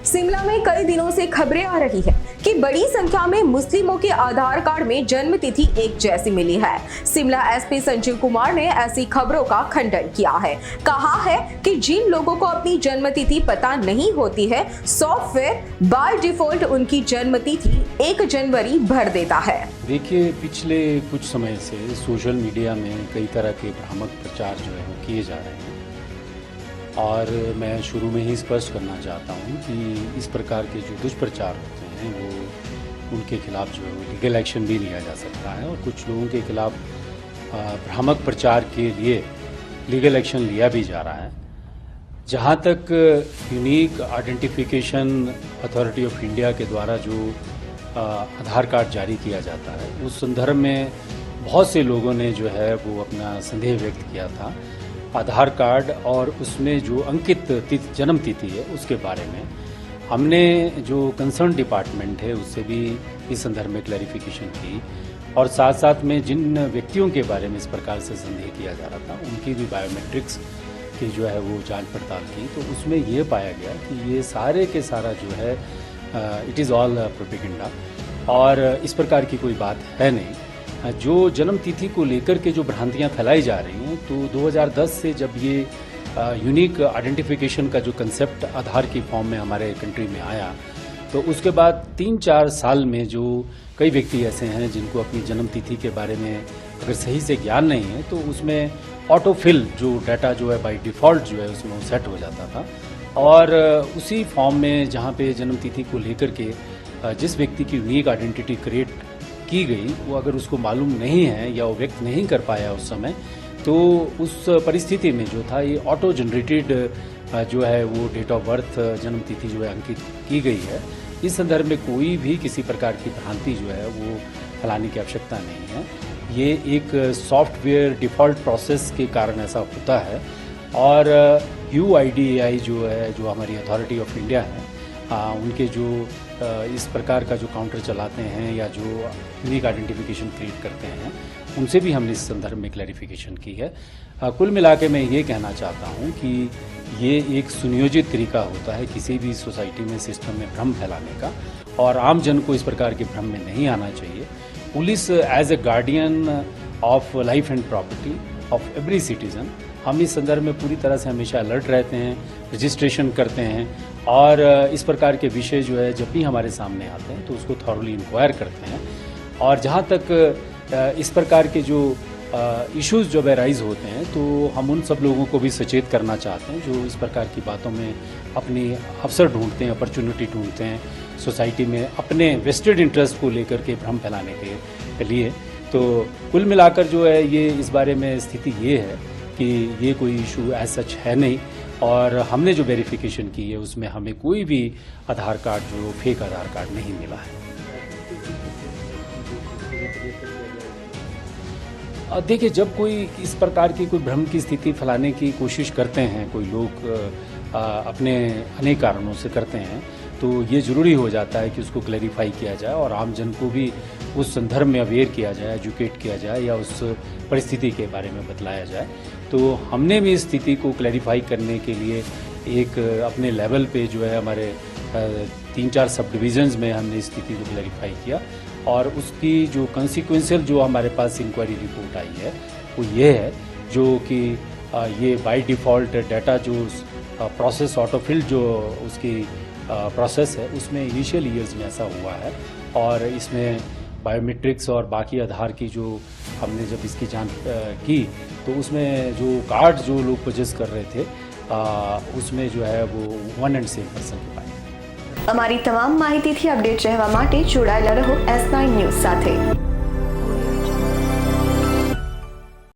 शिमला में कई दिनों से खबरें आ रही है कि बड़ी संख्या में मुस्लिमों के आधार कार्ड में जन्म तिथि एक जैसी मिली है। शिमला एसपी संजीव कुमार ने ऐसी खबरों का खंडन किया है। कहा है कि जिन लोगों को अपनी जन्म तिथि पता नहीं होती है, सॉफ्टवेयर बाय डिफॉल्ट उनकी जन्म तिथि 1 जनवरी भर देता है। देखिए, पिछले कुछ समय से सोशल मीडिया में कई तरह के भ्रामक प्रचार जो है वो किए जा रहे हैं और मैं शुरू में ही स्पष्ट करना चाहता हूँ कि इस प्रकार के जो दुष्प्रचार होते हैं वो उनके खिलाफ जो है लीगल एक्शन भी लिया जा सकता है और कुछ लोगों के खिलाफ भ्रामक प्रचार के लिए लीगल एक्शन लिया भी जा रहा है। जहाँ तक unique identification authority of India के द्वारा जो आधार कार्ड जारी किया जाता है, उस संदर्भ में बहुत से लोगों ने जो है वो अपना संदेह व्यक्त किया था आधार कार्ड और उसमें जो अंकित जन्म तिथि है उसके बारे में। हमने जो कंसर्न डिपार्टमेंट है उससे भी इस संदर्भ में क्लैरिफिकेशन की और साथ साथ में जिन व्यक्तियों के बारे में इस प्रकार से संदेह किया जा रहा था उनकी भी बायोमेट्रिक्स की जो है वो जांच पड़ताल की, तो उसमें ये पाया गया कि ये सारे के सारा जो है इट इज़ ऑल प्रोपेगेंडा और इस प्रकार की कोई बात है नहीं। जो जन्म तिथि को लेकर के जो भ्रांतियां फैलाई जा रही हैं, तो 2010 से जब ये यूनिक आइडेंटिफिकेशन का जो कंसेप्ट आधार की फॉर्म में हमारे कंट्री में आया, तो उसके बाद 3-4 साल में जो कई व्यक्ति ऐसे हैं जिनको अपनी जन्म तिथि के बारे में अगर सही से ज्ञान नहीं है तो उसमें ऑटोफिल जो डाटा जो है बाय डिफ़ॉल्ट जो है उसमें वो सेट हो जाता था और उसी फॉर्म में जहाँ पे जन्म तिथि को लेकर के जिस व्यक्ति की यूनिक आइडेंटिटी क्रिएट की गई वो अगर उसको मालूम नहीं है या वो व्यक्त नहीं कर पाया उस समय, तो उस परिस्थिति में जो था ये ऑटो जनरेटेड जो है वो डेट ऑफ बर्थ जन्म तिथि जो है अंकित की गई है। इस संदर्भ में कोई भी किसी प्रकार की भ्रांति जो है वो फैलाने की आवश्यकता नहीं है। ये एक सॉफ्टवेयर डिफ़ॉल्ट प्रोसेस के कारण ऐसा होता है और UIDAI जो है, जो हमारी अथॉरिटी ऑफ इंडिया है, उनके जो इस प्रकार का जो काउंटर चलाते हैं या जो यूनिक आइडेंटिफिकेशन क्रिएट करते हैं उनसे भी हमने इस संदर्भ में क्लैरिफिकेशन की है। कुल मिला के मैं ये कहना चाहता हूँ कि ये एक सुनियोजित तरीका होता है किसी भी सोसाइटी में सिस्टम में भ्रम फैलाने का और आम जन को इस प्रकार के भ्रम में नहीं आना चाहिए। Police as a guardian of life and property of every citizen, हम इस संदर्भ में पूरी तरह से हमेशा अलर्ट रहते हैं, रजिस्ट्रेशन करते हैं और इस प्रकार के विषय जो है जब भी हमारे सामने आते हैं तो उसको थॉरली इंक्वायर करते हैं और जहाँ तक इस प्रकार के जो इश्यूज जो राइज होते हैं तो हम उन सब लोगों को भी सचेत करना चाहते हैं जो इस प्रकार की बातों में अपनी अवसर ढूंढते हैं, अपॉर्चुनिटी ढूंढते हैं सोसाइटी में अपने वेस्टेड इंटरेस्ट को लेकर के भ्रम फैलाने के लिए। तो कुल मिलाकर जो है ये इस बारे में स्थिति ये है कि ये कोई इशू एज सच है नहीं और हमने जो वेरिफिकेशन की है उसमें हमें कोई भी आधार कार्ड जो फेक आधार कार्ड नहीं मिला है। देखिए, जब कोई इस प्रकार की कोई भ्रम की स्थिति फैलाने की कोशिश करते हैं, कोई लोग अपने अनेक कारणों से करते हैं, तो ये ज़रूरी हो जाता है कि उसको क्लैरिफाई किया जाए और आम जन को भी उस संदर्भ में अवेयर किया जाए, एजुकेट किया जाए या उस परिस्थिति के बारे में बतलाया जाए। तो हमने भी इस स्थिति को क्लैरिफाई करने के लिए एक अपने लेवल पे जो है हमारे 3-4 सब डिविजन्स में हमने इस स्थिति को क्लैरिफाई किया और उसकी जो कंसिक्वेंशियल जो हमारे पास इंक्वायरी रिपोर्ट आई है वो ये है जो कि ये बाय डिफ़ॉल्ट डाटा जो प्रोसेस ऑटोफिल जो उसकी प्रोसेस है उसमें इनिशियल ईयर्स में ऐसा हुआ है और इसमें बायोमेट्रिक्स और बाकी आधार की जो हमने जब इसकी जांच की तो उसमें जो कार्ड जो लोग परचेज कर रहे थे उसमें जो है वो 1 and same पर्सन के पाए। અમારી તમામ માહિતીથી અપડેટ રહેવા માટે જોડાયેલા રહો S9 ન્યૂઝ સાથે।